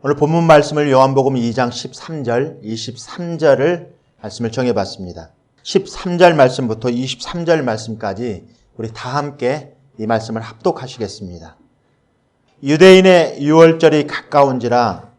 오늘 본문 말씀을 요한복음 2장 13절, 23절을 말씀을 정해봤습니다. 13절 말씀부터 23절 말씀까지 우리 다 함께 이 말씀을 합독하시겠습니다. 유대인의 유월절이 가까운지라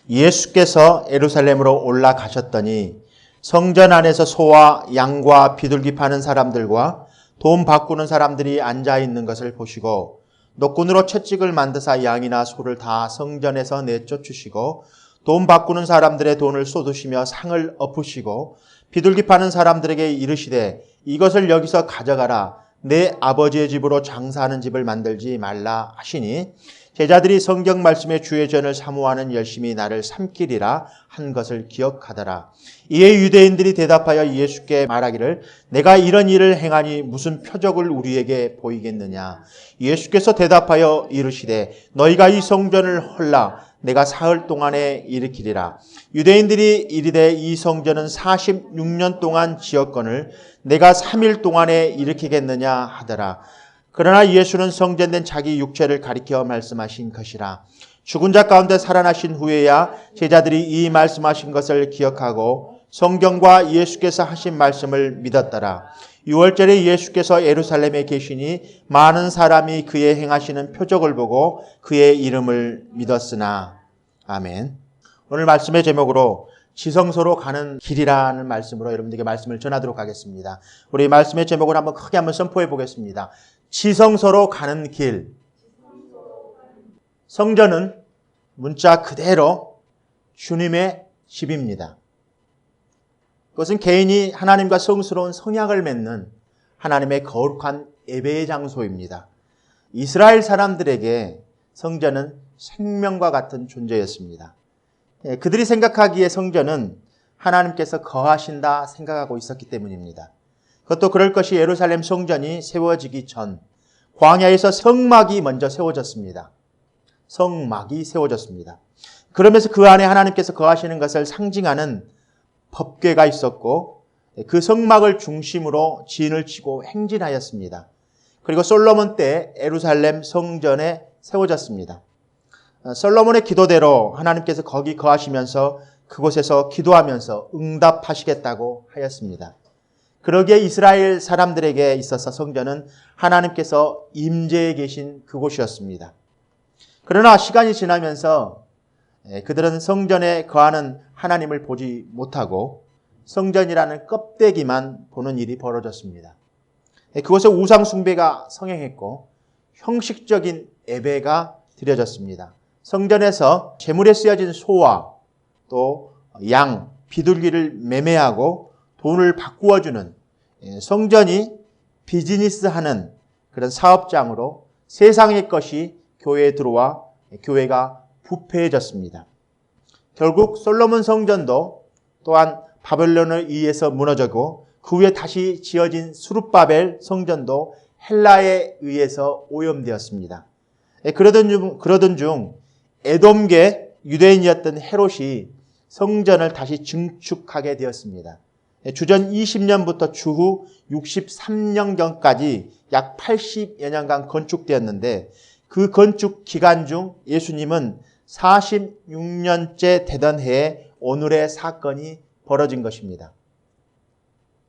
예수께서 예루살렘으로 올라가셨더니 성전 안에서 소와 양과 비둘기 파는 사람들과 돈 바꾸는 사람들이 앉아있는 것을 보시고 노끈으로 채찍을 만드사 양이나 소를 다 성전에서 내쫓으시고 돈 바꾸는 사람들의 돈을 쏟으시며 상을 엎으시고 비둘기 파는 사람들에게 이르시되 이것을 여기서 가져가라. 내 아버지의 집으로 장사하는 집을 만들지 말라 하시니 제자들이 성경 말씀에 주의 전을 사모하는 열심히 나를 삼키리라 한 것을 기억하더라. 이에 유대인들이 대답하여 예수께 말하기를 내가 이런 일을 행하니 무슨 표적을 우리에게 보이겠느냐. 예수께서 대답하여 이르시되 너희가 이 성전을 헐라 내가 사흘 동안에 일으키리라. 유대인들이 이르되 이 성전은 46년 동안 지었거늘 내가 3일 동안에 일으키겠느냐 하더라. 그러나 예수는 성전된 자기 육체를 가리켜 말씀하신 것이라. 죽은 자 가운데 살아나신 후에야 제자들이 이 말씀하신 것을 기억하고 성경과 예수께서 하신 말씀을 믿었더라. 유월절에 예수께서 예루살렘에 계시니 많은 사람이 그의 행하시는 표적을 보고 그의 이름을 믿었으나. 아멘. 오늘 말씀의 제목으로 지성소로 가는 길이라는 말씀으로 여러분들에게 말씀을 전하도록 하겠습니다. 우리 말씀의 제목을 한번 크게 한번 선포해 보겠습니다. 지성소로 가는 길. 성전은 문자 그대로 주님의 집입니다. 그것은 개인이 하나님과 성스러운 성약을 맺는 하나님의 거룩한 예배의 장소입니다. 이스라엘 사람들에게 성전은 생명과 같은 존재였습니다. 그들이 생각하기에 성전은 하나님께서 거하신다 생각하고 있었기 때문입니다. 그것도 그럴 것이 예루살렘 성전이 세워지기 전 광야에서 성막이 먼저 세워졌습니다. 성막이 세워졌습니다. 그러면서 그 안에 하나님께서 거하시는 것을 상징하는 법궤가 있었고 그 성막을 중심으로 진을 치고 행진하였습니다. 그리고 솔로몬 때 예루살렘 성전에 세워졌습니다. 솔로몬의 기도대로 하나님께서 거기 거하시면서 그곳에서 기도하면서 응답하시겠다고 하였습니다. 그러기에 이스라엘 사람들에게 있어서 성전은 하나님께서 임재해 계신 그곳이었습니다. 그러나 시간이 지나면서 그들은 성전에 거하는 하나님을 보지 못하고 성전이라는 껍데기만 보는 일이 벌어졌습니다. 그곳에 우상 숭배가 성행했고 형식적인 예배가 드려졌습니다. 성전에서 제물에 쓰여진 소와 또 양, 비둘기를 매매하고 돈을 바꾸어주는 성전이 비즈니스하는 그런 사업장으로 세상의 것이 교회에 들어와 교회가 부패해졌습니다. 결국 솔로몬 성전도 또한 바벨론에 의해서 무너졌고 그 후에 다시 지어진 수룹바벨 성전도 헬라에 의해서 오염되었습니다. 그러던 중 에돔계 유대인이었던 헤롯이 성전을 다시 증축하게 되었습니다. 주전 20년부터 주후 63년경까지 약 80여 년간 건축되었는데 그 건축 기간 중 예수님은 46년째 되던 해에 오늘의 사건이 벌어진 것입니다.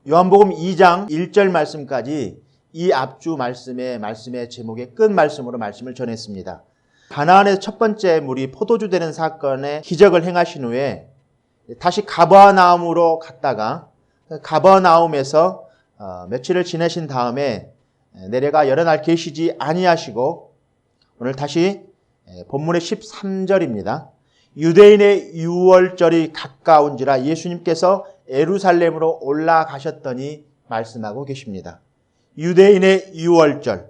요한복음 2장 1절 말씀까지 이 앞주 말씀의 제목의 끝 말씀으로 말씀을 전했습니다. 가나안에서 첫 번째 물이 포도주 되는 사건의 기적을 행하신 후에 다시 가버나움으로 갔다가 가버나움에서 며칠을 지내신 다음에 내려가 여러 날 계시지 아니하시고 오늘 다시 본문의 13절입니다. 유대인의 유월절이 가까운지라 예수님께서 예루살렘으로 올라가셨더니 말씀하고 계십니다. 유대인의 유월절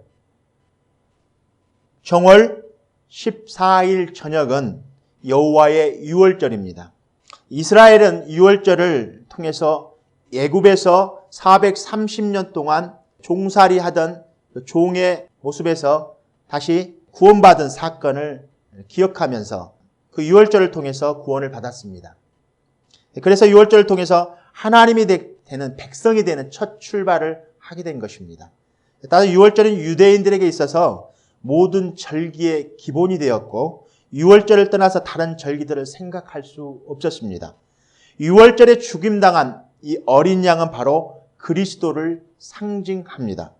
정월 14일 저녁은 여호와의 유월절입니다. 이스라엘은 유월절을 통해서 애굽에서 430년 동안 종살이하던 종의 모습에서 다시 구원받은 사건을 기억하면서 그 유월절을 통해서 구원을 받았습니다. 그래서 유월절을 통해서 하나님이 되는 백성이 되는 첫 출발을 하게 된 것입니다. 따라서 유월절은 유대인들에게 있어서 모든 절기의 기본이 되었고 유월절을 떠나서 다른 절기들을 생각할 수 없었습니다. 유월절에 죽임당한 이 어린 양은 바로 그리스도를 상징합니다.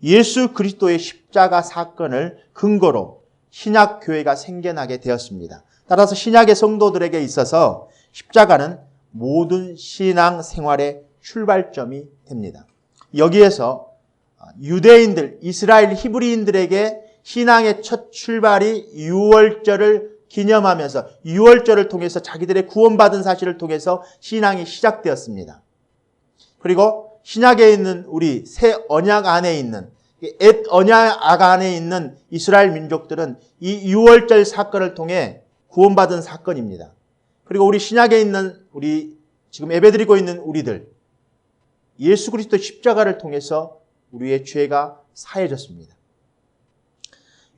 예수 그리스도의 십자가 사건을 근거로 신약 교회가 생겨나게 되었습니다. 따라서 신약의 성도들에게 있어서 십자가는 모든 신앙 생활의 출발점이 됩니다. 여기에서 유대인들, 이스라엘 히브리인들에게 신앙의 첫 출발이 유월절을 기념하면서 유월절을 통해서 자기들의 구원받은 사실을 통해서 신앙이 시작되었습니다. 그리고 신약에 있는 우리 새 언약 안에 있는 옛 언약 안에 있는 이스라엘 민족들은 이 유월절 사건을 통해 구원받은 사건입니다. 그리고 우리 신약에 있는 우리 지금 예배드리고 있는 우리들 예수 그리스도 십자가를 통해서 우리의 죄가 사해졌습니다.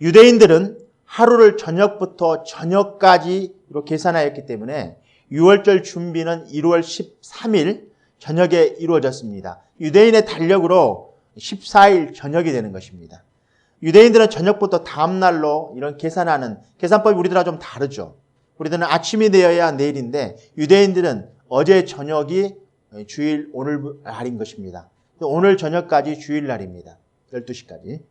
유대인들은 하루를 저녁부터 저녁까지로 계산하였기 때문에 유월절 준비는 1월 13일 저녁에 이루어졌습니다. 유대인의 달력으로 14일 저녁이 되는 것입니다. 유대인들은 저녁부터 다음 날로 이런 계산하는 계산법이 우리들과 좀 다르죠. 우리들은 아침이 되어야 내일인데 유대인들은 어제 저녁이 주일 오늘날인 것입니다. 오늘 저녁까지 주일날입니다. 12시까지.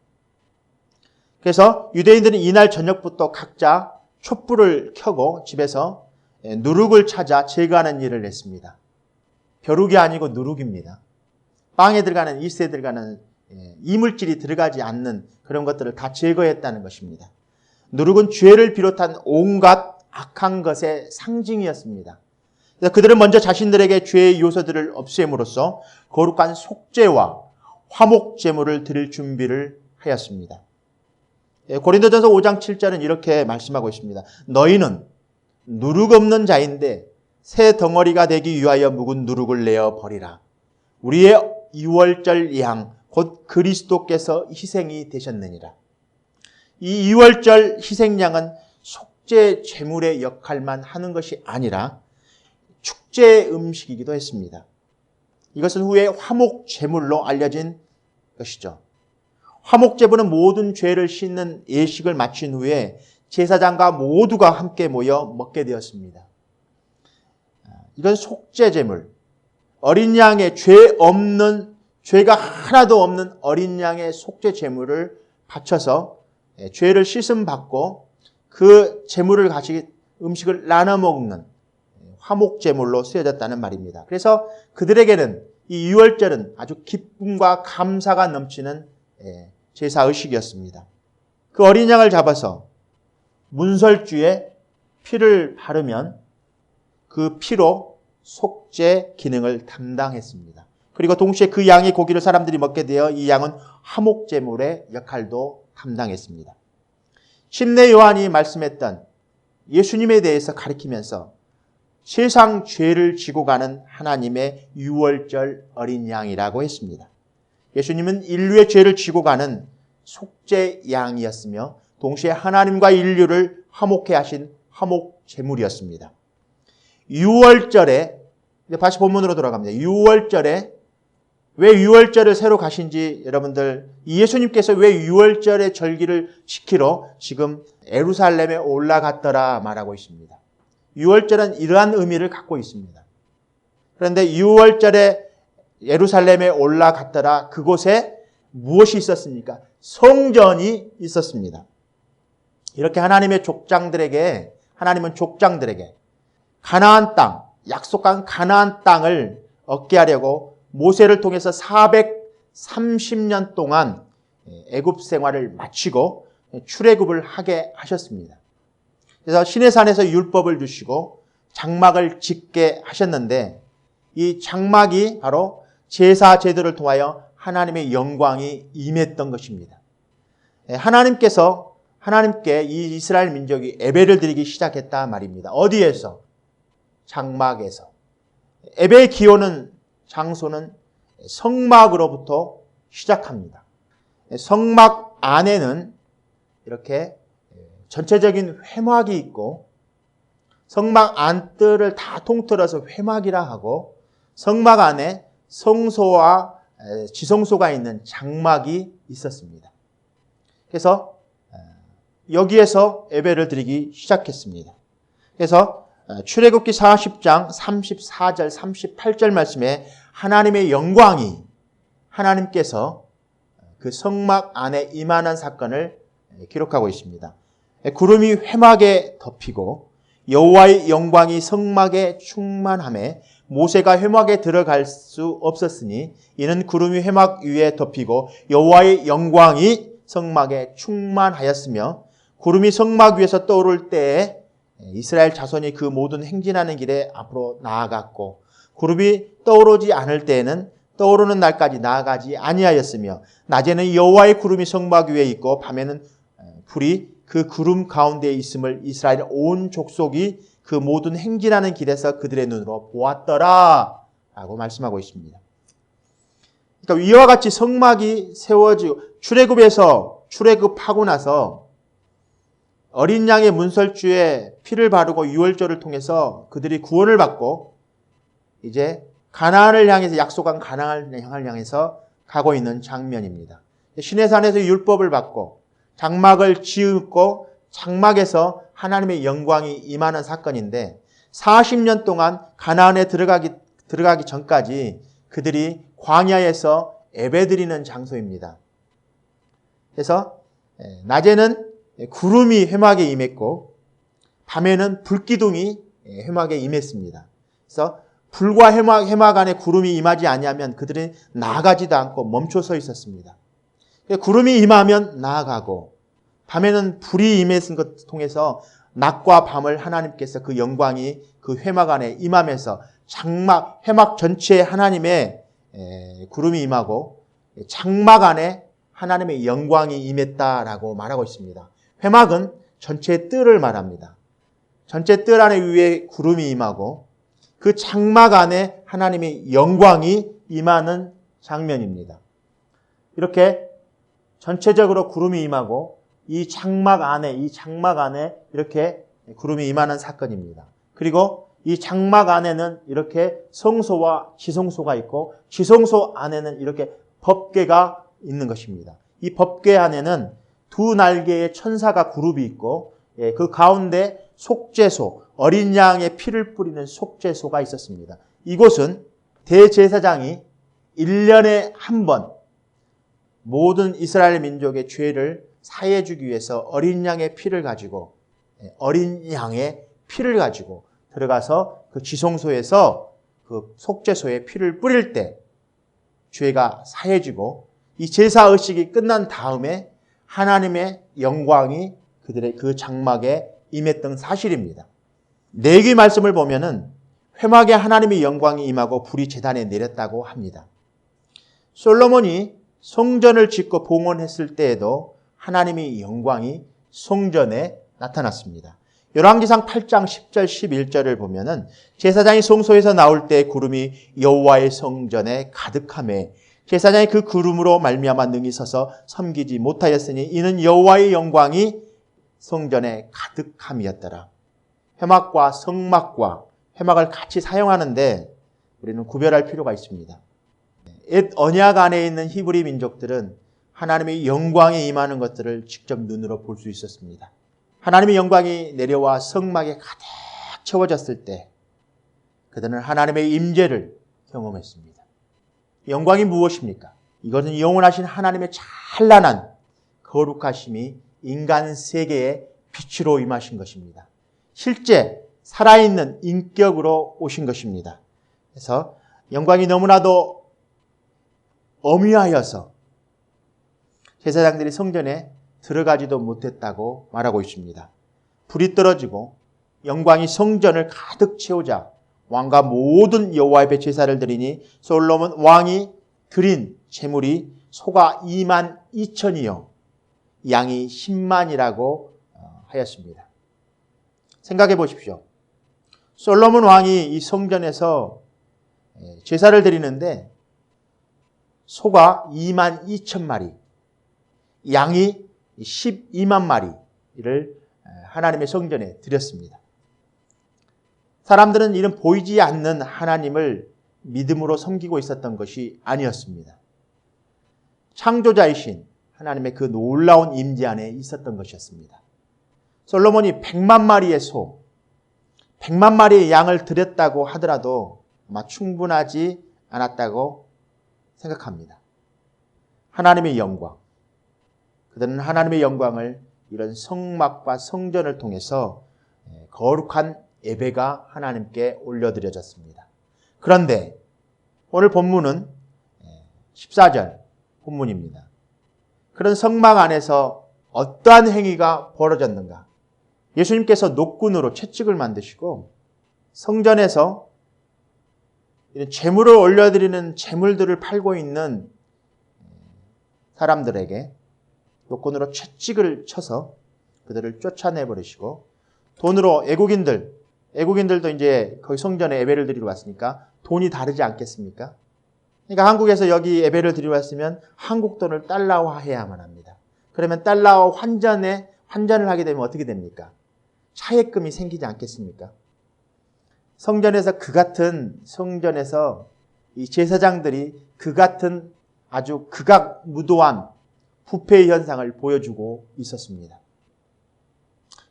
그래서 유대인들은 이날 저녁부터 각자 촛불을 켜고 집에서 누룩을 찾아 제거하는 일을 했습니다. 벼룩이 아니고 누룩입니다. 빵에 들어가는 이스에 들어가는 이물질이 들어가지 않는 그런 것들을 다 제거했다는 것입니다. 누룩은 죄를 비롯한 온갖 악한 것의 상징이었습니다. 그들은 먼저 자신들에게 죄의 요소들을 없앰으로써 거룩한 속죄와 화목제물을 드릴 준비를 하였습니다. 고린도전서 5장 7절은 이렇게 말씀하고 있습니다. 너희는 누룩 없는 자인데 새 덩어리가 되기 위하여 묵은 누룩을 내어 버리라. 우리의 유월절 양 곧 그리스도께서 희생이 되셨느니라. 이 유월절 희생양은 속죄 제물의 역할만 하는 것이 아니라 축제 음식이기도 했습니다. 이것은 후에 화목 제물로 알려진 것이죠. 화목 제물은 모든 죄를 씻는 예식을 마친 후에 제사장과 모두가 함께 모여 먹게 되었습니다. 이건 속죄 제물, 어린 양의 죄가 하나도 없는 어린 양의 속죄 제물을 바쳐서 죄를 씻음 받고 그 제물을 같이 음식을 나눠 먹는 화목 제물로 쓰여졌다는 말입니다. 그래서 그들에게는 이 유월절은 아주 기쁨과 감사가 넘치는 제사 의식이었습니다. 그 어린 양을 잡아서 문설주에 피를 바르면 그 피로 속죄 기능을 담당했습니다. 그리고 동시에 그 양의 고기를 사람들이 먹게 되어 이 양은 화목제물의 역할도 담당했습니다. 침례 요한이 말씀했던 예수님에 대해서 가리키면서 세상 죄를 지고 가는 하나님의 유월절 어린 양이라고 했습니다. 예수님은 인류의 죄를 지고 가는 속죄 양이었으며 동시에 하나님과 인류를 화목해 하신 화목제물이었습니다. 유월절에 다시 본문으로 돌아갑니다. 유월절에 왜 유월절을 새로 가신지 여러분들 예수님께서 왜 유월절의 절기를 지키러 지금 예루살렘에 올라갔더라 말하고 있습니다. 유월절은 이러한 의미를 갖고 있습니다. 그런데 유월절에 예루살렘에 올라갔더라 그곳에 무엇이 있었습니까? 성전이 있었습니다. 이렇게 하나님은 족장들에게 가나안 땅, 약속한 가나안 땅을 얻게 하려고 모세를 통해서 430년 동안 애굽 생활을 마치고 출애굽을 하게 하셨습니다. 그래서 시내산에서 율법을 주시고 장막을 짓게 하셨는데 이 장막이 바로 제사 제도를 통하여 하나님의 영광이 임했던 것입니다. 하나님께 이 이스라엘 민족이 예배를 드리기 시작했다 말입니다. 어디에서? 장막에서. 예배의 기원은 장소는 성막으로부터 시작합니다. 성막 안에는 이렇게 전체적인 회막이 있고 성막 안뜰을 다 통틀어서 회막이라 하고 성막 안에 성소와 지성소가 있는 장막이 있었습니다. 그래서 여기에서 예배를 드리기 시작했습니다. 그래서 출애굽기 40장 34절 38절 말씀에 하나님의 영광이 하나님께서 그 성막 안에 임하는 사건을 기록하고 있습니다. 구름이 회막에 덮이고 여호와의 영광이 성막에 충만하며 모세가 회막에 들어갈 수 없었으니 이는 구름이 회막 위에 덮이고 여호와의 영광이 성막에 충만하였으며 구름이 성막 위에서 떠오를 때에 이스라엘 자손이 그 모든 행진하는 길에 앞으로 나아갔고 구름이 떠오르지 않을 때에는 떠오르는 날까지 나아가지 아니하였으며 낮에는 여호와의 구름이 성막 위에 있고 밤에는 불이 그 구름 가운데에 있음을 이스라엘 온 족속이 그 모든 행진하는 길에서 그들의 눈으로 보았더라 라고 말씀하고 있습니다. 그러니까 이와 같이 성막이 세워지고 출애굽하고 나서 어린 양의 문설주에 피를 바르고 유월절을 통해서 그들이 구원을 받고 이제 가나안을 향해서 약속한 가나안을 향해서 가고 있는 장면입니다. 시내산에서 율법을 받고 장막을 지었고 장막에서 하나님의 영광이 임하는 사건인데 40년 동안 가나안에 들어가기 전까지 그들이 광야에서 예배드리는 장소입니다. 그래서 낮에는 구름이 회막에 임했고 밤에는 불기둥이 회막에 임했습니다. 그래서 불과 회막 안에 구름이 임하지 아니하면 그들은 나아가지도 않고 멈춰 서 있었습니다. 구름이 임하면 나아가고 밤에는 불이 임했은 것을 통해서 낮과 밤을 하나님께서 그 영광이 그 회막 안에 임하면서 회막 전체에 하나님의 구름이 임하고 장막 안에 하나님의 영광이 임했다라고 말하고 있습니다. 회막은 전체의 뜰을 말합니다. 전체 뜰 안에 위에 구름이 임하고 그 장막 안에 하나님의 영광이 임하는 장면입니다. 이렇게 전체적으로 구름이 임하고 이 장막 안에 이렇게 구름이 임하는 사건입니다. 그리고 이 장막 안에는 이렇게 성소와 지성소가 있고 지성소 안에는 이렇게 법궤가 있는 것입니다. 이 법궤 안에는 두 날개의 천사가 그룹이 있고 그 가운데 속죄소, 어린 양의 피를 뿌리는 속죄소가 있었습니다. 이곳은 대제사장이 1년에 한 번 모든 이스라엘 민족의 죄를 사해 주기 위해서 어린 양의 피를 가지고 들어가서 그 지성소에서 그 속죄소에 피를 뿌릴 때 죄가 사해지고 이 제사 의식이 끝난 다음에 하나님의 영광이 그들의 그 장막에 임했던 사실입니다. 레위기 말씀을 보면은 회막에 하나님의 영광이 임하고 불이 제단에 내렸다고 합니다. 솔로몬이 성전을 짓고 봉헌했을 때에도 하나님의 영광이 성전에 나타났습니다. 열왕기상 8장 10절 11절을 보면은 제사장이 성소에서 나올 때 구름이 여호와의 성전에 가득하매 제사장이 그 구름으로 말미암아 능히 서서 섬기지 못하였으니 이는 여호와의 영광이 성전에 가득함이었더라. 회막과 성막과 회막을 같이 사용하는데 우리는 구별할 필요가 있습니다. 옛 언약 안에 있는 히브리 민족들은 하나님의 영광에 임하는 것들을 직접 눈으로 볼 수 있었습니다. 하나님의 영광이 내려와 성막에 가득 채워졌을 때 그들은 하나님의 임재를 경험했습니다. 영광이 무엇입니까? 이것은 영원하신 하나님의 찬란한 거룩하심이 인간 세계에 빛으로 임하신 것입니다. 실제 살아있는 인격으로 오신 것입니다. 그래서 영광이 너무나도 어미하여서 제사장들이 성전에 들어가지도 못했다고 말하고 있습니다. 불이 떨어지고 영광이 성전을 가득 채우자 왕과 모든 여호와 앞에 제사를 드리니 솔로몬 왕이 드린 제물이 소가 22,000이요 양이 10만이라고 하였습니다. 생각해 보십시오. 솔로몬 왕이 이 성전에서 제사를 드리는데 소가 22,000마리, 양이 12만 마리를 하나님의 성전에 드렸습니다. 사람들은 이런 보이지 않는 하나님을 믿음으로 섬기고 있었던 것이 아니었습니다. 창조자이신 하나님의 그 놀라운 임재 안에 있었던 것이었습니다. 솔로몬이 100만 마리의 소, 100만 마리의 양을 드렸다고 하더라도 아마 충분하지 않았다고 생각합니다. 하나님의 영광. 그들은 하나님의 영광을 이런 성막과 성전을 통해서 거룩한 예배가 하나님께 올려드려졌습니다. 그런데 오늘 본문은 14절 본문입니다. 그런 성막 안에서 어떠한 행위가 벌어졌는가? 예수님께서 녹군으로 채찍을 만드시고 성전에서 이런 제물을 올려드리는 제물들을 팔고 있는 사람들에게 녹군으로 채찍을 쳐서 그들을 쫓아내버리시고 돈으로 애국인들도 이제 거기 성전에 예배를 드리러 왔으니까 돈이 다르지 않겠습니까? 그러니까 한국에서 여기 예배를 드리러 왔으면 한국 돈을 달러화해야만 합니다. 그러면 달러화 환전을 하게 되면 어떻게 됩니까? 차액금이 생기지 않겠습니까? 성전에서 이 제사장들이 그 같은 아주 극악무도한 부패의 현상을 보여주고 있었습니다.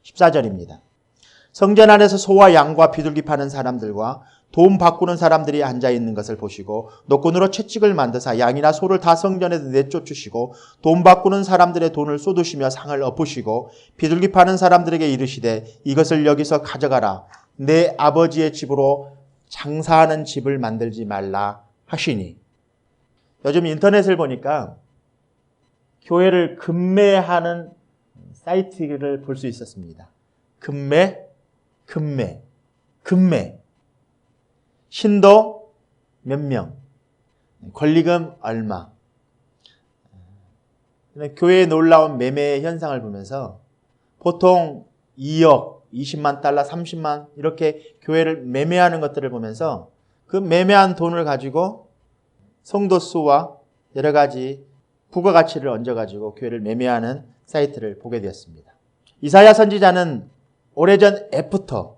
14절입니다. 성전 안에서 소와 양과 비둘기 파는 사람들과 돈 바꾸는 사람들이 앉아있는 것을 보시고 녹군으로 채찍을 만드사 양이나 소를 다 성전에서 내쫓으시고 돈 바꾸는 사람들의 돈을 쏟으시며 상을 엎으시고 비둘기 파는 사람들에게 이르시되 이것을 여기서 가져가라. 내 아버지의 집으로 장사하는 집을 만들지 말라 하시니. 요즘 인터넷을 보니까 교회를 금매하는 사이트를 볼 수 있었습니다. 금매. 신도 몇 명, 권리금 얼마. 교회의 놀라운 매매 현상을 보면서 보통 2억, 20만 달러, 30만 이렇게 교회를 매매하는 것들을 보면서 그 매매한 돈을 가지고 성도 수와 여러 가지 부가가치를 얹어가지고 교회를 매매하는 사이트를 보게 되었습니다. 이사야 선지자는 오래전부터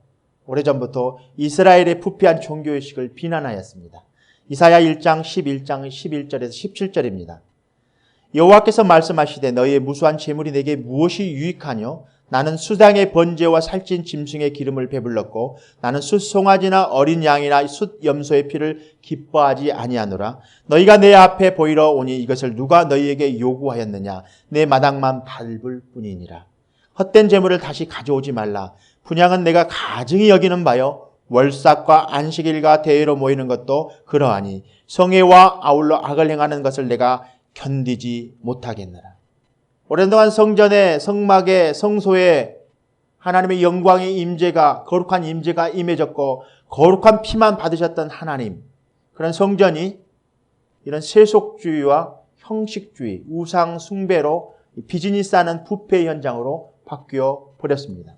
이스라엘의 부패한 종교의식을 비난하였습니다. 이사야 1장 11장 11절에서 17절입니다. 여호와께서 말씀하시되 너희의 무수한 재물이 내게 무엇이 유익하뇨? 나는 수당의 번제와 살찐 짐승의 기름을 배불렀고 나는 숫 송아지나 어린 양이나 숫 염소의 피를 기뻐하지 아니하노라. 너희가 내 앞에 보이러 오니 이것을 누가 너희에게 요구하였느냐? 내 마당만 밟을 뿐이니라. 헛된 재물을 다시 가져오지 말라. 분향은 내가 가증히 여기는 바요 월삭과 안식일과 대회로 모이는 것도 그러하니 성회와 아울러 악을 행하는 것을 내가 견디지 못하겠느라. 오랜 동안 성전에 성막에 성소에 하나님의 영광의 임재가 거룩한 임재가 임해졌고 거룩한 피만 받으셨던 하나님, 그런 성전이 이런 세속주의와 형식주의, 우상 숭배로 비즈니스하는 부패 현장으로 바뀌어 버렸습니다.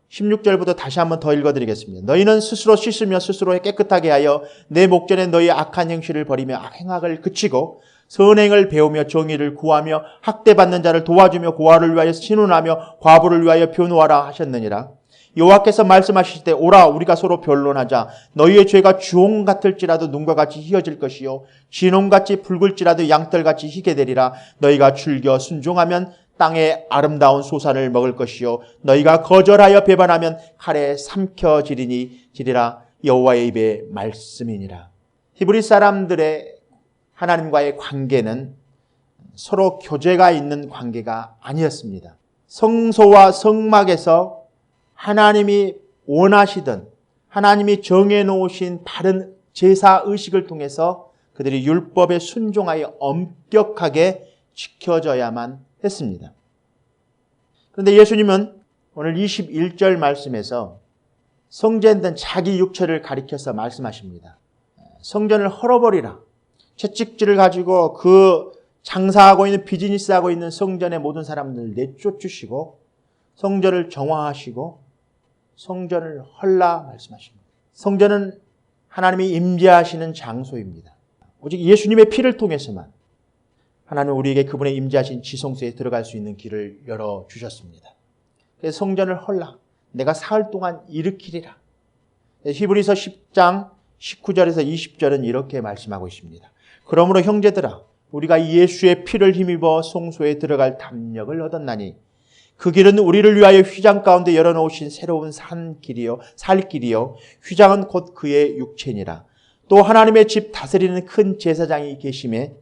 16절부터 다시 한번 더 읽어드리겠습니다. 너희는 스스로 씻으며 스스로 깨끗하게 하여 내 목전에 너희 악한 행실을 버리며 행악을 그치고 선행을 배우며 정의를 구하며 학대받는 자를 도와주며 고아를 위하여 신원하며 과부를 위하여 변호하라 하셨느니라. 여호와께서 말씀하실 때 오라 우리가 서로 변론하자. 너희의 죄가 주홍 같을지라도 눈과 같이 희어질 것이요 진홍같이 붉을지라도 양털같이 희게 되리라. 너희가 즐겨 순종하면 땅의 아름다운 소산을 먹을 것이요 너희가 거절하여 배반하면 칼에 삼켜지리라. 여호와의 입의 말씀이니라. 히브리 사람들의 하나님과의 관계는 서로 교제가 있는 관계가 아니었습니다. 성소와 성막에서 하나님이 원하시던 하나님이 정해놓으신 바른 제사의식을 통해서 그들이 율법에 순종하여 엄격하게 지켜져야만 했습니다. 그런데 예수님은 오늘 21절 말씀에서 성전된 자기 육체를 가리켜서 말씀하십니다. 성전을 헐어버리라. 채찍질을 가지고 그 장사하고 있는 비즈니스하고 있는 성전의 모든 사람들을 내쫓으시고 성전을 정화하시고 성전을 헐라 말씀하십니다. 성전은 하나님이 임재하시는 장소입니다. 오직 예수님의 피를 통해서만 하나님은 우리에게 그분의 임재하신 지성소에 들어갈 수 있는 길을 열어주셨습니다. 그래서 성전을 헐라. 내가 사흘 동안 일으키리라. 히브리서 10장 19절에서 20절은 이렇게 말씀하고 있습니다. 그러므로 형제들아 우리가 예수의 피를 힘입어 성소에 들어갈 담력을 얻었나니 그 길은 우리를 위하여 휘장 가운데 열어놓으신 새로운 산 길이요, 살 길이요. 휘장은 곧 그의 육체니라. 또 하나님의 집 다스리는 큰 제사장이 계심에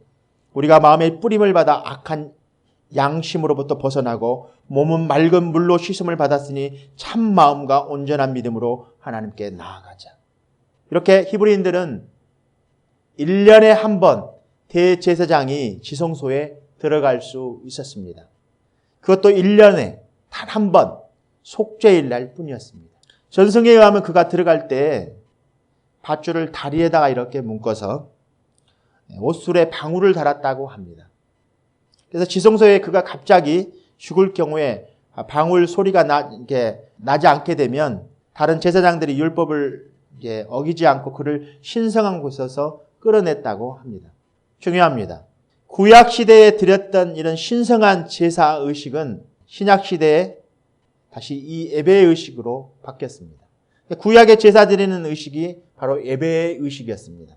우리가 마음의 뿌림을 받아 악한 양심으로부터 벗어나고 몸은 맑은 물로 씻음을 받았으니 참 마음과 온전한 믿음으로 하나님께 나아가자. 이렇게 히브리인들은 1년에 한 번 대제사장이 지성소에 들어갈 수 있었습니다. 그것도 1년에 단 한 번 속죄일 날 뿐이었습니다. 전승에 의하면 그가 들어갈 때 밧줄을 다리에다가 이렇게 묶어서 옷술에 방울을 달았다고 합니다. 그래서 지성소에 그가 갑자기 죽을 경우에 방울 소리가 나지 않게 되면 다른 제사장들이 율법을 어기지 않고 그를 신성한 곳에서 끌어냈다고 합니다. 중요합니다. 구약 시대에 드렸던 이런 신성한 제사 의식은 신약 시대에 다시 이 예배의 의식으로 바뀌었습니다. 구약의 제사 드리는 의식이 바로 예배의 의식이었습니다.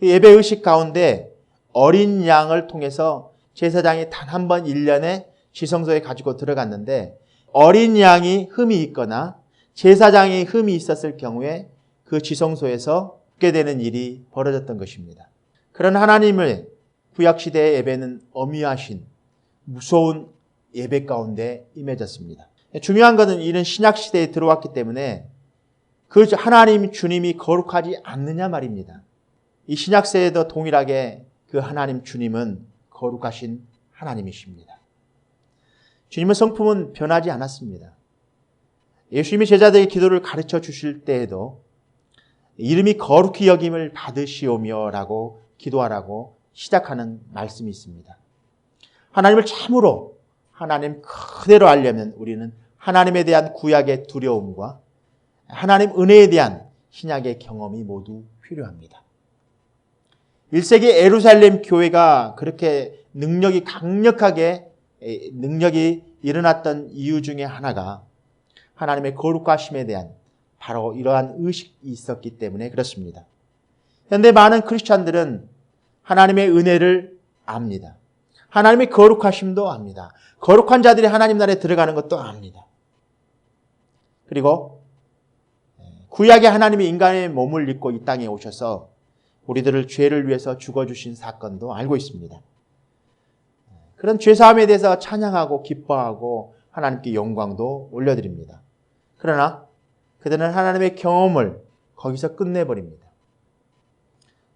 그 예배 의식 가운데 어린 양을 통해서 제사장이 단 한 번 1년에 지성소에 가지고 들어갔는데 어린 양이 흠이 있거나 제사장이 흠이 있었을 경우에 그 지성소에서 죽게 되는 일이 벌어졌던 것입니다. 그런 하나님의 구약시대의 예배는 엄위하신 무서운 예배 가운데 임해졌습니다. 중요한 것은 이런 신약시대에 들어왔기 때문에 그 하나님 주님이 거룩하지 않느냐 말입니다. 이 신약시대에도 동일하게 그 하나님 주님은 거룩하신 하나님이십니다. 주님의 성품은 변하지 않았습니다. 예수님이 제자들의 기도를 가르쳐 주실 때에도 이름이 거룩히 여김을 받으시오며 라고 기도하라고 시작하는 말씀이 있습니다. 하나님을 참으로 하나님 그대로 알려면 우리는 하나님에 대한 구약의 두려움과 하나님 은혜에 대한 신약의 경험이 모두 필요합니다. 1세기 예루살렘 교회가 그렇게 능력이 일어났던 이유 중에 하나가 하나님의 거룩하심에 대한 바로 이러한 의식이 있었기 때문에 그렇습니다. 현대 많은 크리스찬들은 하나님의 은혜를 압니다. 하나님의 거룩하심도 압니다. 거룩한 자들이 하나님 나라에 들어가는 것도 압니다. 그리고 구약의 하나님이 인간의 몸을 입고 이 땅에 오셔서 우리들을 죄를 위해서 죽어주신 사건도 알고 있습니다. 그런 죄사함에 대해서 찬양하고 기뻐하고 하나님께 영광도 올려드립니다. 그러나 그들은 하나님의 경험을 거기서 끝내버립니다.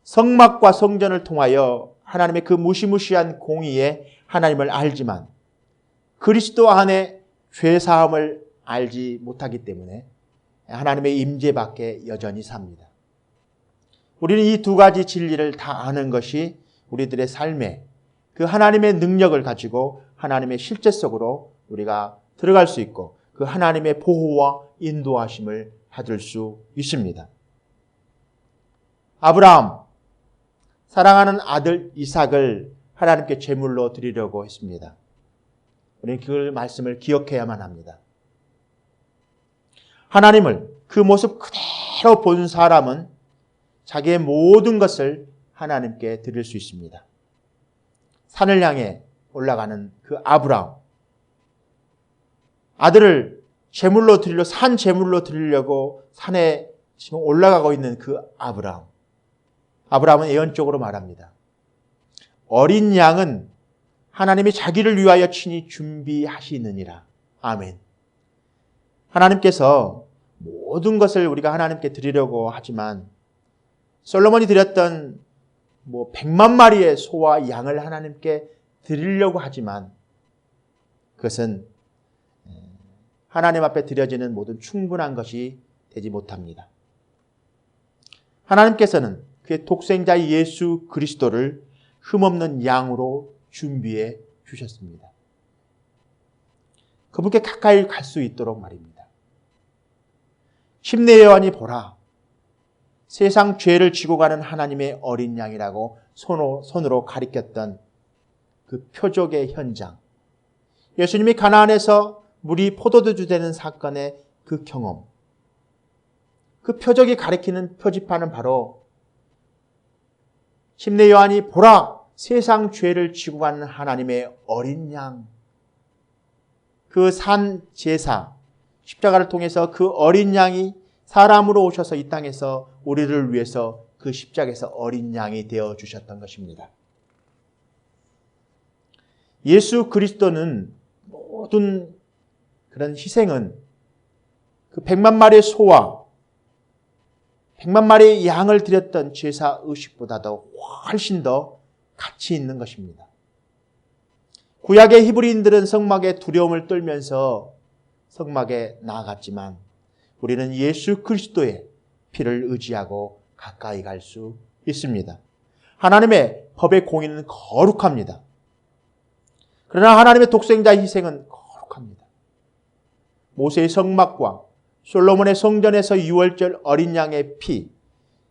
성막과 성전을 통하여 하나님의 그 무시무시한 공의에 하나님을 알지만 그리스도 안에 죄사함을 알지 못하기 때문에 하나님의 임재 밖에 여전히 삽니다. 우리는 이 두 가지 진리를 다 아는 것이 우리들의 삶에 그 하나님의 능력을 가지고 하나님의 실제 속으로 우리가 들어갈 수 있고 그 하나님의 보호와 인도하심을 받을 수 있습니다. 아브라함, 사랑하는 아들 이삭을 하나님께 제물로 드리려고 했습니다. 우리는 그 말씀을 기억해야만 합니다. 하나님을 그 모습 그대로 본 사람은 자기의 모든 것을 하나님께 드릴 수 있습니다. 산을 향해 올라가는 그 아브라함, 아들을 제물로 산 제물로 드리려고 산에 지금 올라가고 있는 그 아브라함은 예언적으로 말합니다. 어린 양은 하나님이 자기를 위하여 친히 준비하시느니라. 아멘. 하나님께서 모든 것을 우리가 하나님께 드리려고 하지만 솔로몬이 드렸던 100만 마리의 소와 양을 하나님께 드리려고 하지만 그것은 하나님 앞에 드려지는 모든 충분한 것이 되지 못합니다. 하나님께서는 그의 독생자 예수 그리스도를 흠없는 양으로 준비해 주셨습니다. 그분께 가까이 갈 수 있도록 말입니다. 침례 요한이 보라, 세상 죄를 지고 가는 하나님의 어린 양이라고 손으로 가리켰던 그 표적의 현장, 예수님이 가나안에서 물이 포도주 되는 사건의 그 경험, 그 표적이 가리키는 표지판은 바로 침례 요한이 보라, 세상 죄를 지고 가는 하나님의 어린 양, 그 산 제사, 십자가를 통해서 그 어린 양이 사람으로 오셔서 이 땅에서 우리를 위해서 그 십자가에서 어린 양이 되어 주셨던 것입니다. 예수 그리스도는 모든 그런 희생은 그 100만 마리의 소와 100만 마리의 양을 드렸던 제사 의식보다도 훨씬 더 가치 있는 것입니다. 구약의 히브리인들은 성막의 두려움을 떨면서 성막에 나아갔지만 우리는 예수 그리스도의 피를 의지하고 가까이 갈 수 있습니다. 하나님의 법의 공의는 거룩합니다. 그러나 하나님의 독생자의 희생은 거룩합니다. 모세의 성막과 솔로몬의 성전에서 유월절 어린 양의 피,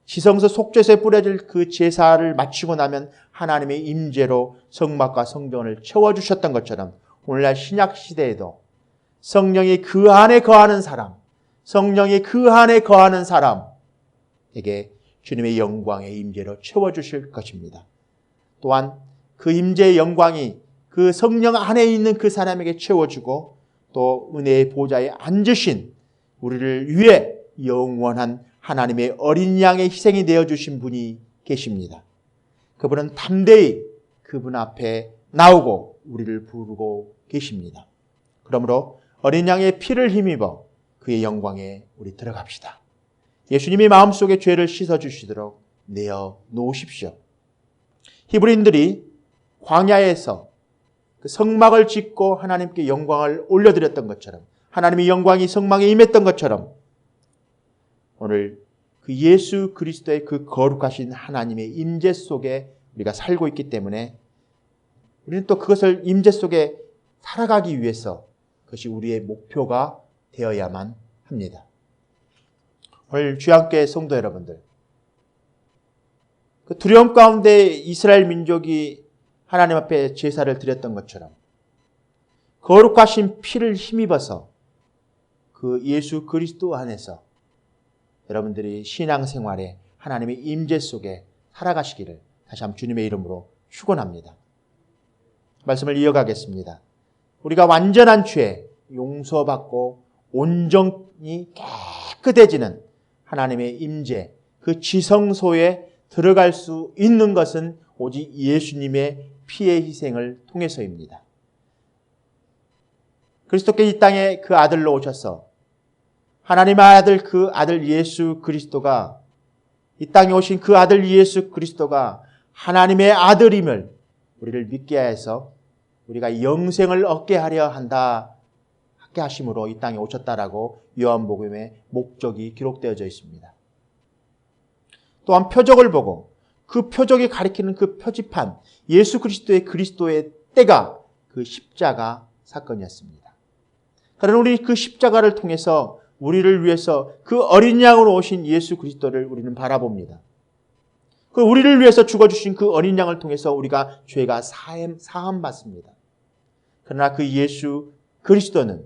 지성소 속죄소에 뿌려질 그 제사를 마치고 나면 하나님의 임재로 성막과 성전을 채워주셨던 것처럼 오늘날 신약 시대에도 성령이 그 안에 거하는 사람, 성령이 그 안에 거하는 사람에게 주님의 영광의 임재로 채워주실 것입니다. 또한 그 임재의 영광이 그 성령 안에 있는 그 사람에게 채워주고 또 은혜의 보좌에 앉으신 우리를 위해 영원한 하나님의 어린 양의 희생이 되어주신 분이 계십니다. 그분은 담대히 그분 앞에 나오고 우리를 부르고 계십니다. 그러므로 어린 양의 피를 힘입어 그의 영광에 우리 들어갑시다. 예수님이 마음속에 죄를 씻어주시도록 내어 놓으십시오. 히브리인들이 광야에서 그 성막을 짓고 하나님께 영광을 올려드렸던 것처럼 하나님의 영광이 성막에 임했던 것처럼 오늘 그 예수 그리스도의 그 거룩하신 하나님의 임재 속에 우리가 살고 있기 때문에 우리는 또 그것을 임재 속에 살아가기 위해서 그것이 우리의 목표가 되어야만 합니다. 오늘 주양교회 성도 여러분들, 그 두려움 가운데 이스라엘 민족이 하나님 앞에 제사를 드렸던 것처럼 거룩하신 피를 힘입어서 그 예수 그리스도 안에서 여러분들이 신앙생활에 하나님의 임재 속에 살아가시기를 다시 한번 주님의 이름으로 축원합니다. 말씀을 이어가겠습니다. 우리가 완전한 죄 용서받고 온전히 깨끗해지는 하나님의 임재, 그 지성소에 들어갈 수 있는 것은 오직 예수님의 피의 희생을 통해서입니다. 그리스도께 이 땅에 그 아들로 오셔서 하나님의 아들 그 아들 예수 그리스도가 이 땅에 오신 그 아들 예수 그리스도가 하나님의 아들임을 우리를 믿게 해서 우리가 영생을 얻게 하려 한다 하게 하심으로 이 땅에 오셨다라고 요한복음의 목적이 기록되어져 있습니다. 또한 표적을 보고 그 표적이 가리키는 그 표지판 예수 그리스도의 때가 그 십자가 사건이었습니다. 그러나 우리 그 십자가를 통해서 우리를 위해서 그 어린 양으로 오신 예수 그리스도를 우리는 바라봅니다. 그 우리를 위해서 죽어주신 그 어린 양을 통해서 우리가 죄가 사함 받습니다. 그러나 그 예수 그리스도는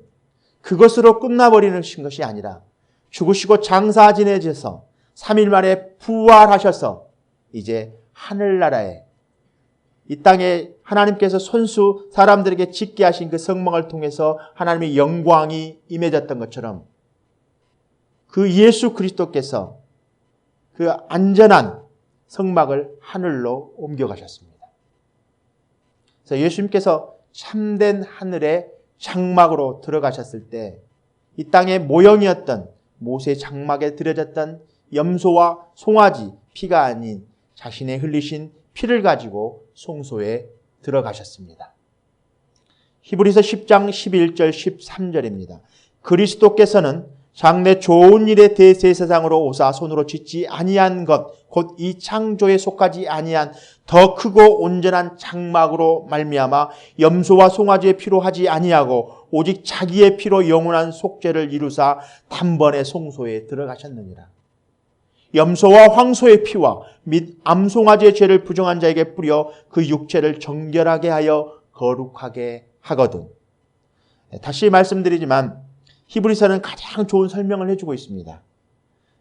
그것으로 끝나버리는 것이 아니라 죽으시고 장사 지내셔서 3일 만에 부활하셔서 이제 하늘나라에 이 땅에 하나님께서 손수 사람들에게 짓게 하신 그 성막을 통해서 하나님의 영광이 임해졌던 것처럼 그 예수 그리스도께서 그 안전한 성막을 하늘로 옮겨가셨습니다. 그래서 예수님께서 참된 하늘의 장막으로 들어가셨을 때 이 땅의 모형이었던 모세의 장막에 들여졌던 염소와 송아지 피가 아닌 자신의 흘리신 피를 가지고 성소에 들어가셨습니다. 히브리서 10장 11절 13절입니다. 그리스도께서는 장래 좋은 일에 대제사장으로 오사 손으로 짓지 아니한 것 곧 이 창조에 속하지 아니한 더 크고 온전한 장막으로 말미암아 염소와 송아지의 피로 하지 아니하고 오직 자기의 피로 영원한 속죄를 이루사 단번에 성소에 들어가셨느니라. 염소와 황소의 피와 및 암송아지의 죄를 부정한 자에게 뿌려 그 육체를 정결하게 하여 거룩하게 하거든. 다시 말씀드리지만 히브리서는 가장 좋은 설명을 해주고 있습니다.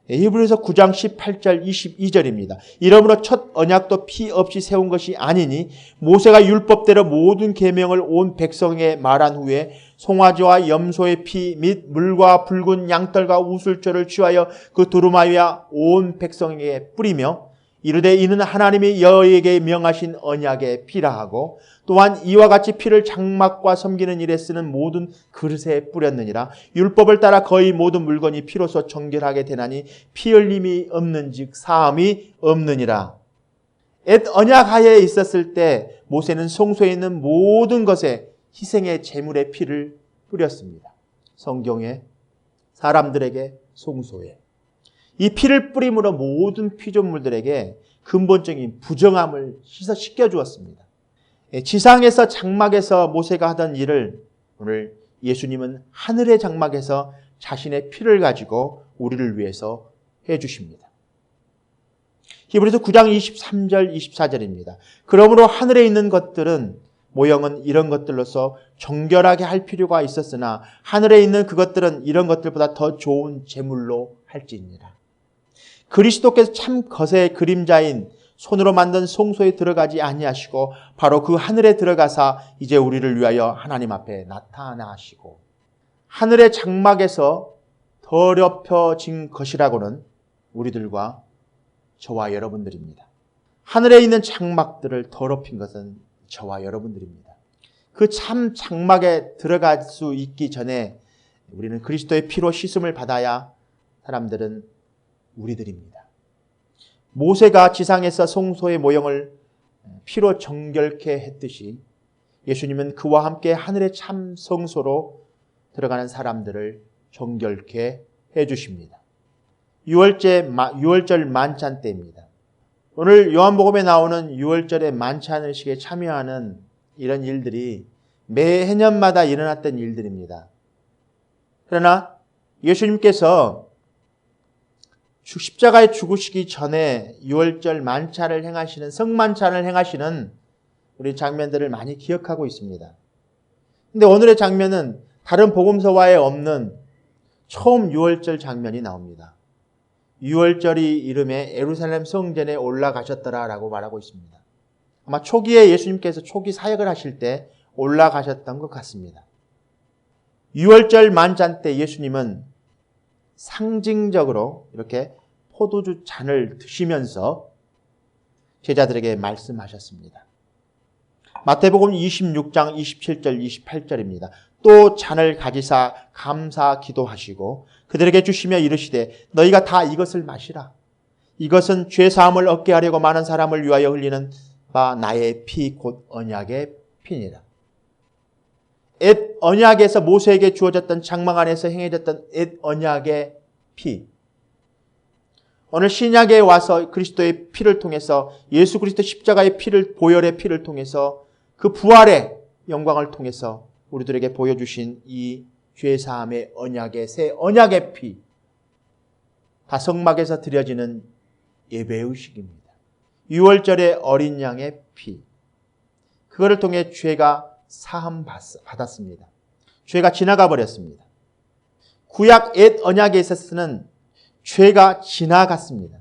히브리서 9장 18절 22절입니다. 이러므로 첫 언약도 피 없이 세운 것이 아니니 모세가 율법대로 모든 계명을 온 백성에게 말한 후에 송아지와 염소의 피 및 물과 붉은 양털과 우슬초를 취하여 그 두루마리와 온 백성에게 뿌리며 이르되 이는 하나님이 여호에게 명하신 언약의 피라 하고 또한 이와 같이 피를 장막과 섬기는 일에 쓰는 모든 그릇에 뿌렸느니라. 율법을 따라 거의 모든 물건이 피로써 정결하게 되나니 피 흘림이 없는즉 사함이 없느니라. 옛 언약하에 있었을 때 모세는 성소에 있는 모든 것에 희생의 제물의 피를 뿌렸습니다. 성경에, 사람들에게, 성소에. 이 피를 뿌림으로 모든 피조물들에게 근본적인 부정함을 씻겨 주었습니다. 지상에서 장막에서 모세가 하던 일을 오늘 예수님은 하늘의 장막에서 자신의 피를 가지고 우리를 위해서 해 주십니다. 히브리서 9장 23절 24절입니다. 그러므로 하늘에 있는 것들은 모형은 이런 것들로서 정결하게 할 필요가 있었으나 하늘에 있는 그것들은 이런 것들보다 더 좋은 제물로 할지니라. 그리스도께서 참 것의 그림자인 손으로 만든 성소에 들어가지 아니하시고 바로 그 하늘에 들어가사 이제 우리를 위하여 하나님 앞에 나타나시고 하늘의 장막에서 더럽혀진 것이라고는 우리들과 저와 여러분들입니다. 하늘에 있는 장막들을 더럽힌 것은 저와 여러분들입니다. 그 참 장막에 들어갈 수 있기 전에 우리는 그리스도의 피로 씻음을 받아야 사람들은 우리들입니다. 모세가 지상에서 성소의 모형을 피로 정결케 했듯이 예수님은 그와 함께 하늘의 참 성소로 들어가는 사람들을 정결케 해주십니다. 6월절 만찬 때입니다. 오늘 요한복음에 나오는 6월절의 만찬의식에 참여하는 이런 일들이 매해년마다 일어났던 일들입니다. 그러나 예수님께서 십자가에 죽으시기 전에 6월절 만찬을 행하시는 성만찬을 행하시는 우리 장면들을 많이 기억하고 있습니다. 근데 오늘의 장면은 다른 복음서와에 없는 처음 6월절 장면이 나옵니다. 6월절이 이름에 예루살렘 성전에 올라가셨더라라고 말하고 있습니다. 아마 초기에 예수님께서 초기 사역을 하실 때 올라가셨던 것 같습니다. 6월절 만찬 때 예수님은 상징적으로 이렇게 포도주 잔을 드시면서 제자들에게 말씀하셨습니다. 마태복음 26장 27절 28절입니다. 또 잔을 가지사 감사 기도하시고 그들에게 주시며 이르시되 너희가 다 이것을 마시라. 이것은 죄사함을 얻게 하려고 많은 사람을 위하여 흘리는 바 나의 피 곧 언약의 피니라. 옛 언약에서 모세에게 주어졌던 장막 안에서 행해졌던 옛 언약의 피. 오늘 신약에 와서 그리스도의 피를 통해서 예수 그리스도 십자가의 피를 보혈의 피를 통해서 그 부활의 영광을 통해서 우리들에게 보여주신 이 죄사함의 언약의 새 언약의 피. 다성막에서 드려지는 예배의식입니다. 6월절의 어린 양의 피. 그거를 통해 죄가 사함 받았습니다. 죄가 지나가 버렸습니다. 구약 옛 언약에 있어서는 죄가 지나갔습니다.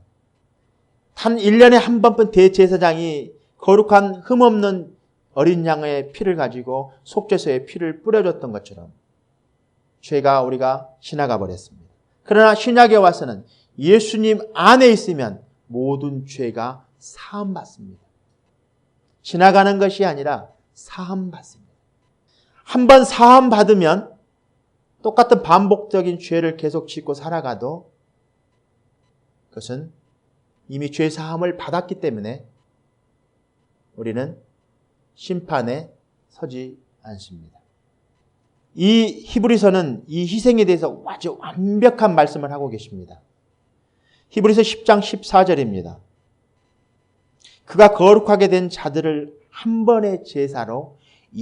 단 1년에 한 번뿐 대제사장이 거룩한 흠없는 어린 양의 피를 가지고 속죄소에 피를 뿌려줬던 것처럼 죄가 우리가 지나가 버렸습니다. 그러나 신약에 와서는 예수님 안에 있으면 모든 죄가 사함받습니다. 지나가는 것이 아니라 사함받습니다. 한 번 사함받으면 똑같은 반복적인 죄를 계속 짓고 살아가도 그것은 이미 죄 사함을 받았기 때문에 우리는 심판에 서지 않습니다. 이 히브리서는 이 희생에 대해서 아주 완벽한 말씀을 하고 계십니다. 히브리서 10장 14절입니다. 그가 거룩하게 된 자들을 한 번의 제사로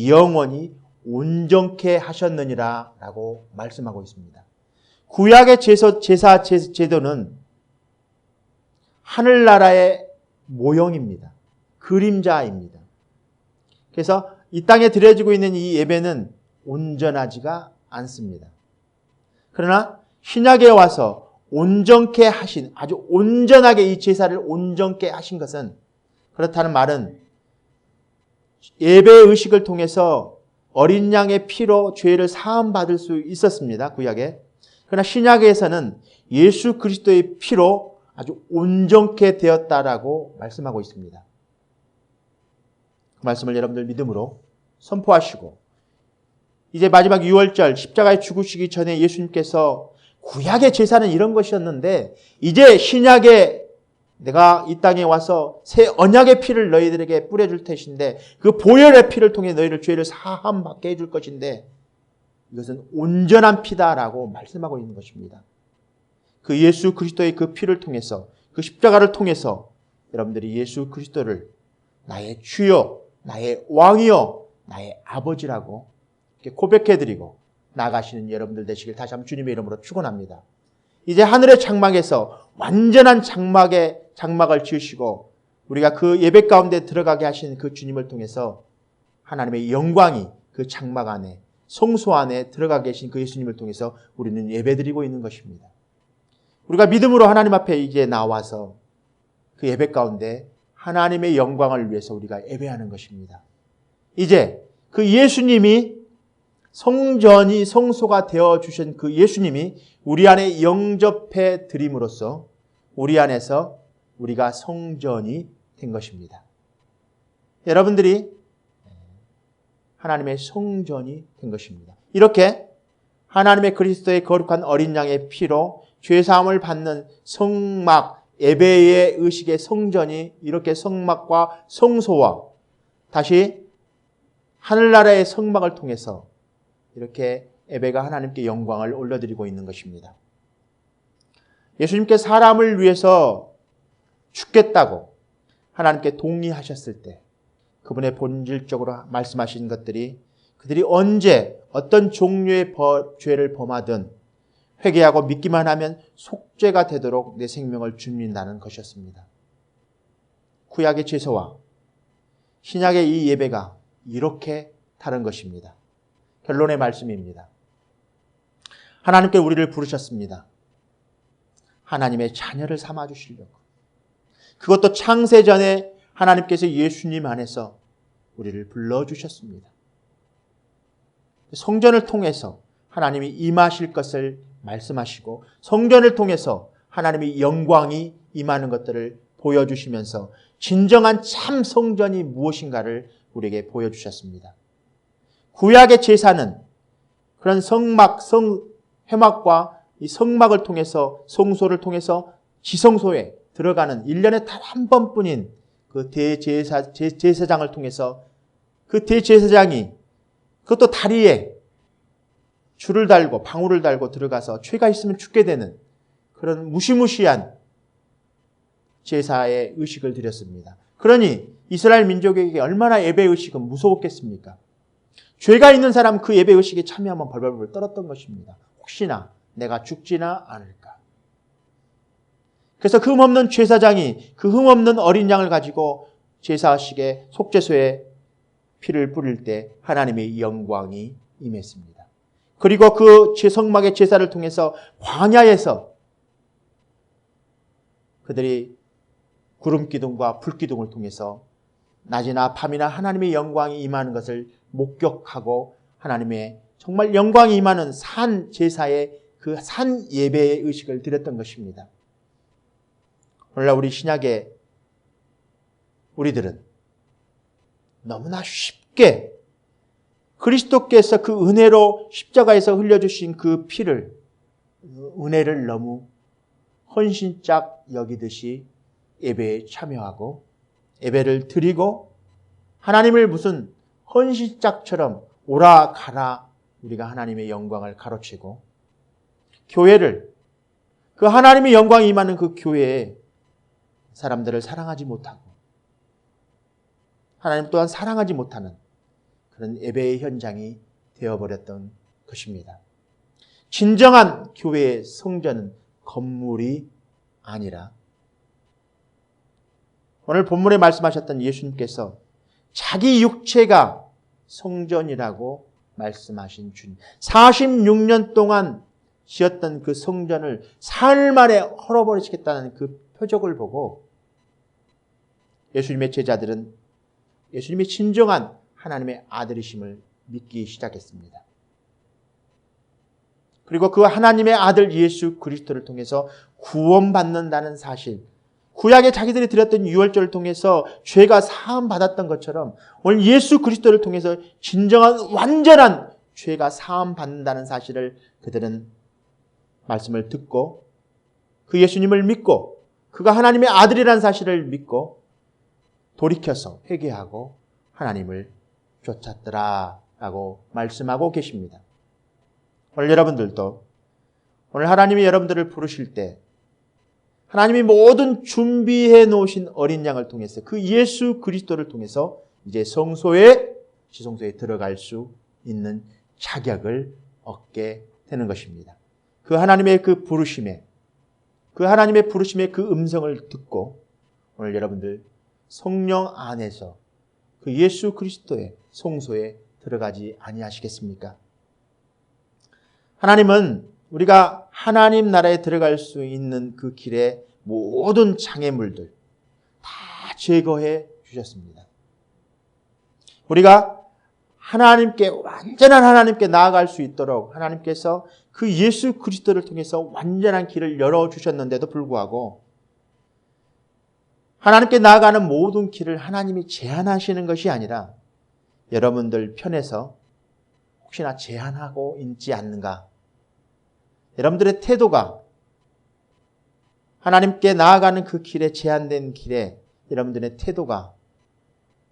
영원히 온전케 하셨느니라 라고 말씀하고 있습니다. 구약의 제사 제도는 하늘나라의 모형입니다. 그림자입니다. 그래서 이 땅에 드려지고 있는 이 예배는 온전하지가 않습니다. 그러나 신약에 와서 온전케 하신, 아주 온전하게 이 제사를 온전케 하신 것은, 그렇다는 말은 예배의 의식을 통해서 어린 양의 피로 죄를 사함받을 수 있었습니다. 구약에. 그러나 신약에서는 예수 그리스도의 피로 아주 온전케 되었다라고 말씀하고 있습니다. 그 말씀을 여러분들 믿음으로 선포하시고, 이제 마지막 유월절 십자가에 죽으시기 전에 예수님께서 구약의 제사는 이런 것이었는데 이제 신약에 내가 이 땅에 와서 새 언약의 피를 너희들에게 뿌려줄 것인데 그 보혈의 피를 통해 너희를 죄를 사함받게 해줄 것인데 이것은 온전한 피다라고 말씀하고 있는 것입니다. 그 예수 그리스도의 그 피를 통해서, 그 십자가를 통해서 여러분들이 예수 그리스도를 나의 주여, 나의 왕이여, 나의 아버지라고 이렇게 고백해드리고 나가시는 여러분들 되시길 다시 한번 주님의 이름으로 축원합니다. 이제 하늘의 장막에서 완전한 장막을 지으시고 우리가 그 예배 가운데 들어가게 하신 그 주님을 통해서 하나님의 영광이 그 장막 안에, 성소 안에 들어가 계신 그 예수님을 통해서 우리는 예배드리고 있는 것입니다. 우리가 믿음으로 하나님 앞에 이제 나와서 그 예배 가운데 하나님의 영광을 위해서 우리가 예배하는 것입니다. 이제 그 예수님이 성전이 성소가 되어주신 그 예수님이 우리 안에 영접해 드림으로써 우리 안에서 우리가 성전이 된 것입니다. 여러분들이 하나님의 성전이 된 것입니다. 이렇게 하나님의 그리스도의 거룩한 어린 양의 피로 죄사함을 받는 성막, 예배의 의식의 성전이 이렇게 성막과 성소와 다시 하늘나라의 성막을 통해서 이렇게 예배가 하나님께 영광을 올려드리고 있는 것입니다. 예수님께 사람을 위해서 죽겠다고 하나님께 동의하셨을 때 그분의 본질적으로 말씀하신 것들이 그들이 언제 어떤 종류의 죄를 범하든 회개하고 믿기만 하면 속죄가 되도록 내 생명을 주민다는 것이었습니다. 구약의 제사와 신약의 이 예배가 이렇게 다른 것입니다. 결론의 말씀입니다. 하나님께 우리를 부르셨습니다. 하나님의 자녀를 삼아주시려고. 그것도 창세전에 하나님께서 예수님 안에서 우리를 불러주셨습니다. 성전을 통해서 하나님이 임하실 것을 말씀하시고 성전을 통해서 하나님의 영광이 임하는 것들을 보여주시면서 진정한 참 성전이 무엇인가를 우리에게 보여주셨습니다. 구약의 제사는 그런 회막과 이 성막을 통해서 성소를 통해서 지성소에 들어가는 1년에 단 한 번뿐인 그 제사장을 통해서 그 대제사장이 그것도 다리에 줄을 달고 방울을 달고 들어가서 죄가 있으면 죽게 되는 그런 무시무시한 제사의 의식을 드렸습니다. 그러니 이스라엘 민족에게 얼마나 예배 의식은 무서웠겠습니까? 죄가 있는 사람 그 예배 의식에 참여하면 벌벌벌 떨었던 것입니다. 혹시나 내가 죽지나 않을까. 그래서 그 흠없는 제사장이 그 흠없는 어린 양을 가지고 제사식의 속죄소에 피를 뿌릴 때 하나님의 영광이 임했습니다. 그리고 그 성막의 제사를 통해서 광야에서 그들이 구름 기둥과 불 기둥을 통해서 낮이나 밤이나 하나님의 영광이 임하는 것을 목격하고 하나님의 정말 영광이 임하는 산 제사의 그 산 예배의 의식을 드렸던 것입니다. 오늘날 우리 신약의 우리들은 너무나 쉽게 그리스도께서 그 은혜로 십자가에서 흘려주신 그 피를, 은혜를 너무 헌신짝 여기듯이 예배에 참여하고 예배를 드리고 하나님을 무슨 헌신짝처럼 오라 가라 우리가 하나님의 영광을 가로채고 교회를, 그 하나님의 영광이 임하는 그 교회에 사람들을 사랑하지 못하고 하나님 또한 사랑하지 못하는 그런 예배의 현장이 되어버렸던 것입니다. 진정한 교회의 성전은 건물이 아니라 오늘 본문에 말씀하셨던 예수님께서 자기 육체가 성전이라고 말씀하신 주님. 46년 동안 지었던 그 성전을 사흘 만에 헐어버리시겠다는 그 표적을 보고 예수님의 제자들은 예수님이 진정한 하나님의 아들이심을 믿기 시작했습니다. 그리고 그 하나님의 아들 예수 그리스도를 통해서 구원받는다는 사실, 구약에 자기들이 드렸던 유월절을 통해서 죄가 사함 받았던 것처럼 오늘 예수 그리스도를 통해서 진정한 완전한 죄가 사함 받는다는 사실을 그들은 말씀을 듣고 그 예수님을 믿고 그가 하나님의 아들이라는 사실을 믿고 돌이켜서 회개하고 하나님을 쫓았더라라고 말씀하고 계십니다. 오늘 여러분들도 오늘 하나님이 여러분들을 부르실 때 하나님이 모든 준비해 놓으신 어린 양을 통해서 그 예수 그리스도를 통해서 이제 지성소에 들어갈 수 있는 자격을 얻게 되는 것입니다. 그 하나님의 그 부르심의 그 음성을 듣고 오늘 여러분들 성령 안에서 그 예수 그리스도의 성소에 들어가지 아니하시겠습니까? 하나님은 우리가 하나님 나라에 들어갈 수 있는 그 길에 모든 장애물들 다 제거해 주셨습니다. 우리가 완전한 하나님께 나아갈 수 있도록 하나님께서 그 예수 그리스도를 통해서 완전한 길을 열어주셨는데도 불구하고 하나님께 나아가는 모든 길을 하나님이 제한하시는 것이 아니라 여러분들 편에서 혹시나 제한하고 있지 않는가? 여러분들의 태도가 하나님께 나아가는 그 길에 제한된 길에 여러분들의 태도가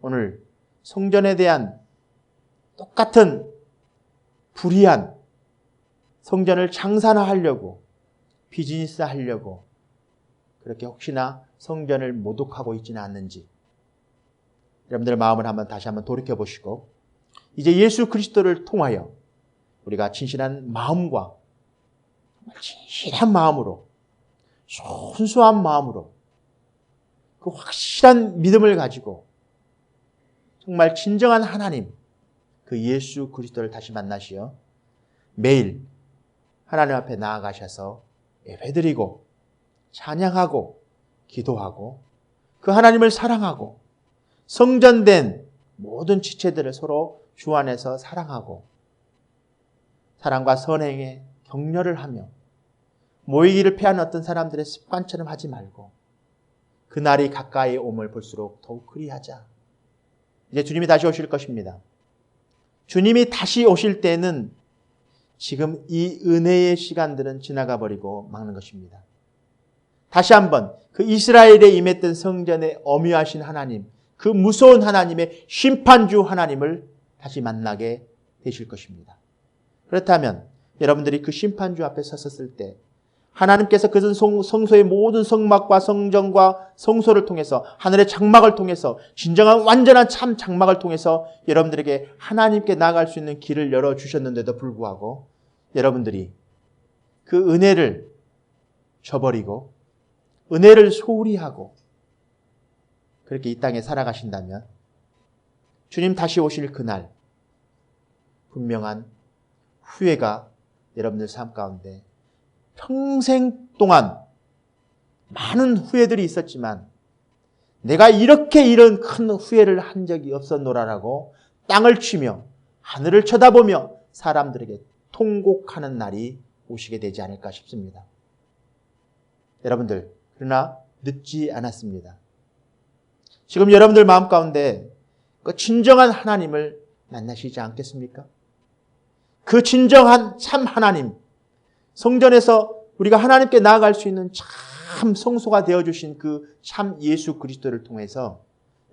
오늘 성전에 대한 똑같은 불의한 성전을 장사하려고 비즈니스 하려고 그렇게 혹시나 성전을 모독하고 있지는 않는지 여러분들의 마음을 다시 한번 돌이켜 보시고 이제 예수 그리스도를 통하여 우리가 진실한 마음과 진실한 마음으로 순수한 마음으로 그 확실한 믿음을 가지고 정말 진정한 하나님 그 예수 그리스도를 다시 만나시어 매일 하나님 앞에 나아가셔서 예배드리고 찬양하고 기도하고 그 하나님을 사랑하고 성전된 모든 지체들을 서로 주 안에서 사랑하고 사랑과 선행에 격려를 하며 모이기를 패하는 어떤 사람들의 습관처럼 하지 말고 그날이 가까이 옴을 볼수록 더욱 그리하자. 이제 주님이 다시 오실 것입니다. 주님이 다시 오실 때는 지금 이 은혜의 시간들은 지나가 버리고 막는 것입니다. 다시 한번 그 이스라엘에 임했던 성전에 엄유하신 하나님, 그 무서운 하나님의 심판주 하나님을 다시 만나게 되실 것입니다. 그렇다면 여러분들이 그 심판주 앞에 섰을 때 하나님께서 그 성소의 모든 성막과 성전과 성소를 통해서 하늘의 장막을 통해서 진정한 완전한 참 장막을 통해서 여러분들에게 하나님께 나아갈 수 있는 길을 열어주셨는데도 불구하고 여러분들이 그 은혜를 저버리고 은혜를 소홀히 하고 그렇게 이 땅에 살아가신다면 주님 다시 오실 그날 분명한 후회가 여러분들 삶 가운데 평생 동안 많은 후회들이 있었지만 내가 이렇게 이런 큰 후회를 한 적이 없었노라라고 땅을 치며 하늘을 쳐다보며 사람들에게 통곡하는 날이 오시게 되지 않을까 싶습니다. 여러분들, 그러나 늦지 않았습니다. 지금 여러분들 마음 가운데 그 진정한 하나님을 만나시지 않겠습니까? 그 진정한 참 하나님, 성전에서 우리가 하나님께 나아갈 수 있는 참 성소가 되어주신 그 참 예수 그리스도를 통해서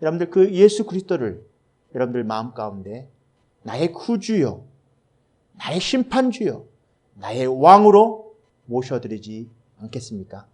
여러분들 그 예수 그리스도를 여러분들 마음 가운데 나의 구주요, 나의 심판주요, 나의 왕으로 모셔드리지 않겠습니까?